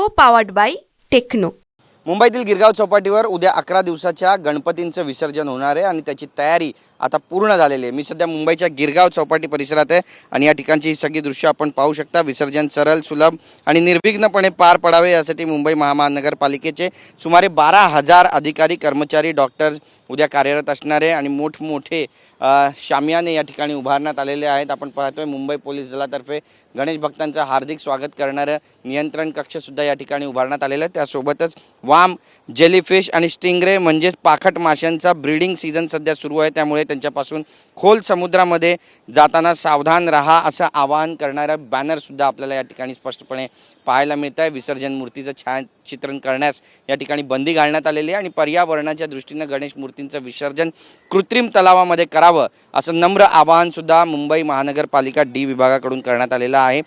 को powered bye techno. मुंबईतील गिरगाव चौपाटीवर उद्या 11 दिवसाच्या गणपतींचं विसर्जन होणार आहे आणि त्याची तयारी आता पूर्ण झालेली आहे। मी सध्या मुंबईच्या गिरगाव चौपाटी परिसरात आहे आणि या ठिकाणची ही सगळी दृश्य आपण पाहू शकता। विसर्जन सरळ, सुलभ आणि निर्विघ्नपणे पार पडावे यासाठी मुंबई महानगरपालिकेचे सुमारे 12,000 अधिकारी, कर्मचारी, डॉक्टर्स उद्या कार्यरत असणार आहे आणि मोठमोठे शामियाने या ठिकाणी उभारण्यात आलेले आहेत। आपण पाहतोय मुंबई पोलीस दलातर्फे गणेश भक्तांचं हार्दिक स्वागत करणारं नियंत्रण कक्ष सुद्धा या ठिकाणी उभारण्यात आलेलं आहे। त्यासोबतच वाम, जेलीफिश आणि स्टिंगरे म्हणजेच पाखट माशांचा ब्रीडिंग सीझन सध्या सुरू आहे, त्यामुळे त्यांच्यापासून खोल समुद्रामध्ये जाताना सावधान राहा असं आवाहन करणारा बॅनर सुद्धा आपल्याला या ठिकाणी स्पष्टपणे पाहायला मिळत आहे। विसर्जन मूर्तीचं छायाचित्रण करण्यास या ठिकाणी बंदी घालण्यात आलेली आहे आणि पर्यावरणाच्या दृष्टीने गणेश मूर्तींचं विसर्जन कृत्रिम तलावामध्ये करावं असं नम्र आवाहन सुद्धा मुंबई महानगरपालिका डी विभागाकडून करण्यात आलेलं आहे।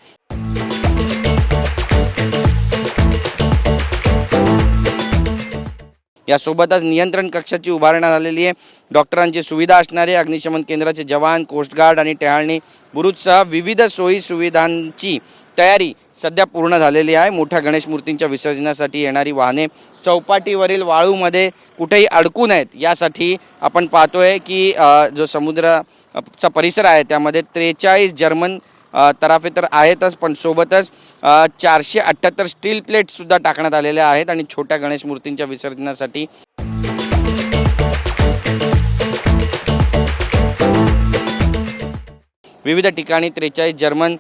यासोबतच नियंत्रण कक्षाची उभारण्यात आलेली आहे। डॉक्टरांची सुविधा असणारे, अग्निशमन केंद्राचे जवान, कोस्टगार्ड आणि टेहाळणी बुरुजसह विविध सोयी सुविधांची तयारी सध्या पूर्ण झालेली आहे। मोठ्या गणेश मूर्तींच्या विसर्जनासाठी येणारी वाहने चौपाटीवरील वाळूमध्ये कुठेही अडकू नयेत यासाठी आपण पाहतोय की जो समुद्राचा परिसर आहे त्यामध्ये 43 जर्मन तराफे तर आहेतच, पण सोबतच 478 स्टील प्लेट सुद्धा टाकण्यात आलेल्या आहेत आणि छोट्या गणेश मूर्तींच्या विसर्जनासाठी विविध ठिकाणी 43 जर्मन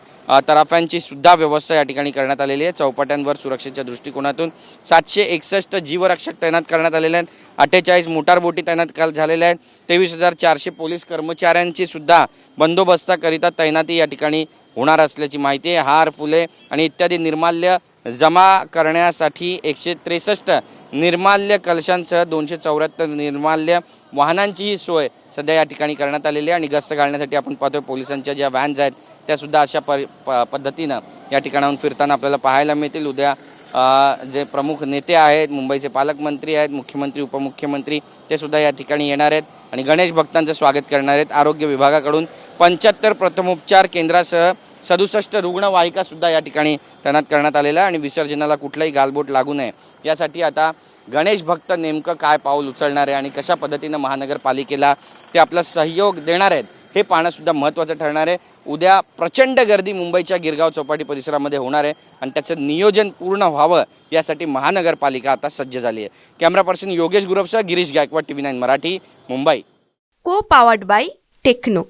तराफ्यांची सुद्धा व्यवस्था या ठिकाणी करण्यात आलेली आहे। चौपाट्यांवर सुरक्षेच्या दृष्टिकोनातून 761 जीवरक्षक तैनात करण्यात आलेले आहेत। 48 मोटार बोटी तैनात झालेल्या आहेत। 23,400 पोलीस कर्मचाऱ्यांची सुद्धा बंदोबस्ताकरिता तैनाती या ठिकाणी होणार असल्याची माहिती आहे। हार, फुले आणि इत्यादी निर्माल्य जमा करण्यासाठी 163 निर्माल्य कलशांसह 274 निर्माल्य वाहनांचीही सोय सध्या या ठिकाणी करण्यात आलेली आहे आणि गस्त घालण्यासाठी आपण पाहतोय पोलिसांच्या ज्या व्हॅन्स आहेत त्यासुद्धा अशा पद्धतीनं या ठिकाणाहून फिरताना आपल्याला पाहायला मिळतील। उद्या जे प्रमुख नेते आहेत, मुंबईचे पालकमंत्री आहेत, मुख्यमंत्री, उपमुख्यमंत्री ते सुद्धा या ठिकाणी येणार आहेत आणि गणेश भक्तांचं स्वागत करणार आहेत। आरोग्य विभागाकडून 75 प्रथमोपचार केंद्रासह 67 रुग्णवाहिका सुद्धा या ठिकाणी तैनात करण्यात आलेला आहे आणि विसर्जनाला कुठलाही गालबोट लागू नये यासाठी आता गणेश भक्त नेमकं काय पाऊल उचलणार आहे आणि कशा पद्धतीनं महानगरपालिकेला ते आपला सहयोग देणार आहेत हे पाहणं सुद्धा महत्त्वाचं ठरणार आहे। उद्या प्रचंड गर्दी मुंबईच्या गिरगाव चौपाटी परिसरामध्ये होणार आहे आणि त्याचं नियोजन पूर्ण व्हावं यासाठी महानगरपालिका आता सज्ज झाली आहे। कॅमेरा पर्सन योगेश गुरवसह Girish Gaikwad, TV9 Marathi, Mumbai. Co powered bye techno.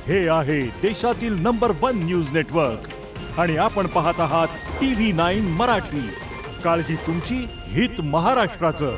हे आहे देशातील नंबर 1 न्यूज नेटवर्क आणि आपण पाहत आहात TV9 मराठी। काळजी तुमची, हित महाराष्ट्राचं।